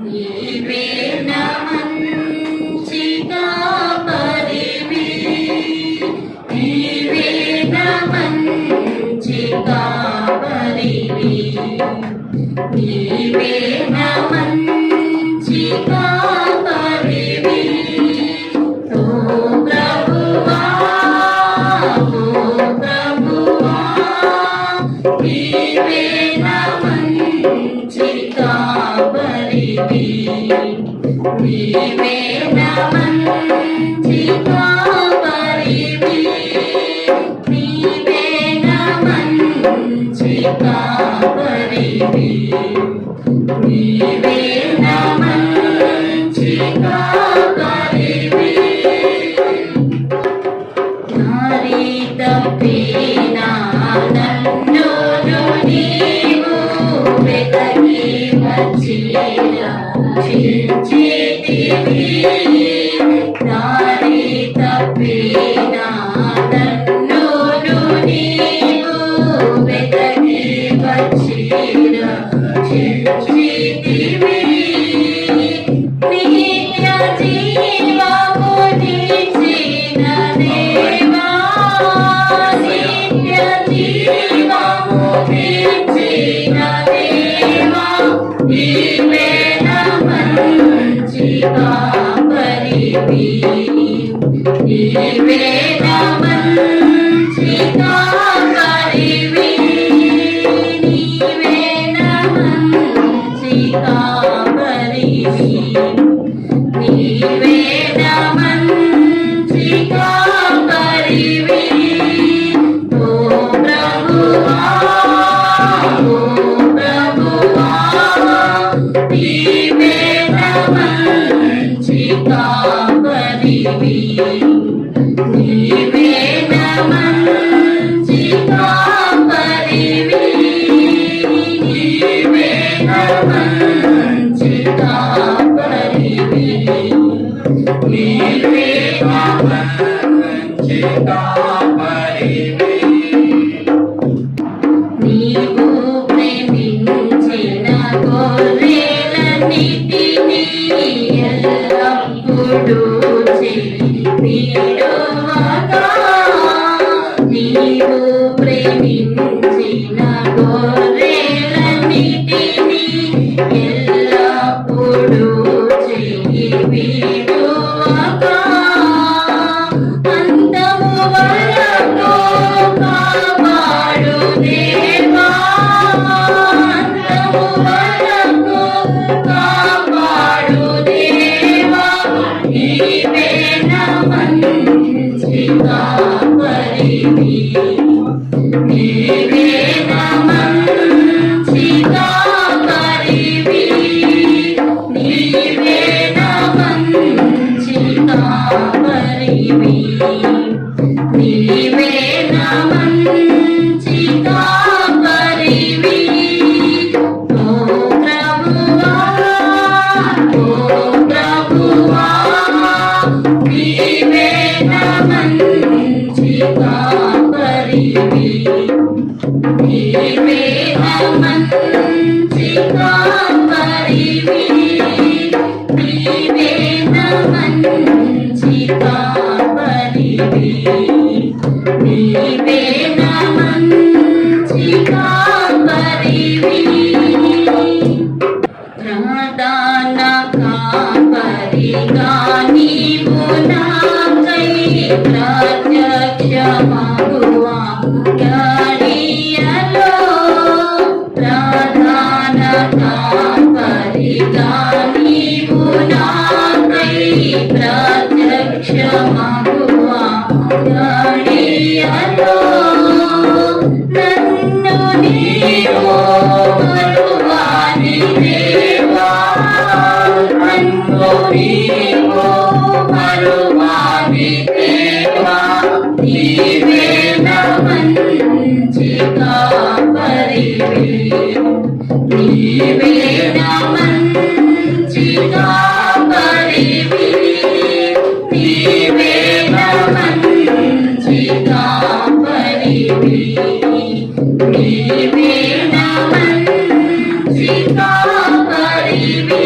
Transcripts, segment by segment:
నీవే నా మంచి కాపరివి, నీవే నా మంచి కాపరివి, నీవే నా మంచి కాపరివి. ఓ ప్రభువా, ఓ ప్రభువా, నీవే నా మంచి కాపరివి, నీవే నా మంచి కాపరివి, నీవే నా మంచి కాపరివి, నీవే నా మంచి కాపరివి. దారి తప్పినా నన్ను నీవు వెతకి వచ్చి రక్షించితివి. దారి తప్పినా నన్ను నీవు వెతకి వచ్చి రక్షించితివి. నిత్య జీవము నిచ్చిన దేవా, నిత్య జీవము నిచ్చిన దేవా, నీవే నా మంచి కాపరివి, నీవే నా మంచి కాపరివి, నీవే నా మంచి కాపరివి, నీవే నా మంచి కాపరివి. ఓ ప్రభువా, ఓ ప్రభువా, నీవే నా మంచి కాపరివి, నీవే నా మంచి కాపరివి, నీవే నా మంచి కాపరివి, నీవే నా మంచి కాపరివి. నీవు ప్రేమించిన గొర్రెలన్నిటినీ ఎల్లప్పుడూ విడువగా, నీవు ప్రేమించిన గొర్రెలన్నిటినీ ఎల్లప్పుడూ విడువగా, అంతము వరకు కాపాడు దేవా, అంతము వరకు కాపాడు దేవా, నీవే నా మంచి కాపరివి, నీవే నా మంచి కాపరివి, నీవే నా మంచి కాపరివి, నీవే నా మంచి కాపరివి. ఓ ప్రభువా, ఓ ప్రభువా, నీవే నా మంచి కాపరివి, నీవే నా మంచి కాపరివి, నీవే నా మంచి కాపరివి, నీవే నా మంచి కాపరివి. ప్రధాన కాపరిగా నీవు నాకై ప్రత్యక్షమగువా గడియలో, ప్రధాన కాపరిగా నీవు నాకై ప్రత్యక్షమగువా గడియలో, నన్ను నీవు మరువని దేవా, నన్ను నీవు మరువని దేవా, నీవే నా మంచి కాపరివి, నీవే నా మంచి కాపరివి, నీవే నా మంచి కాపరివి, నీవే నా మంచి కాపరివి.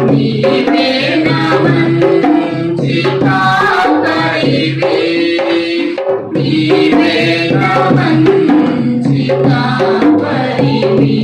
నీవే నా మంచి కాపరివి నీవే నా మంచి కాపరివి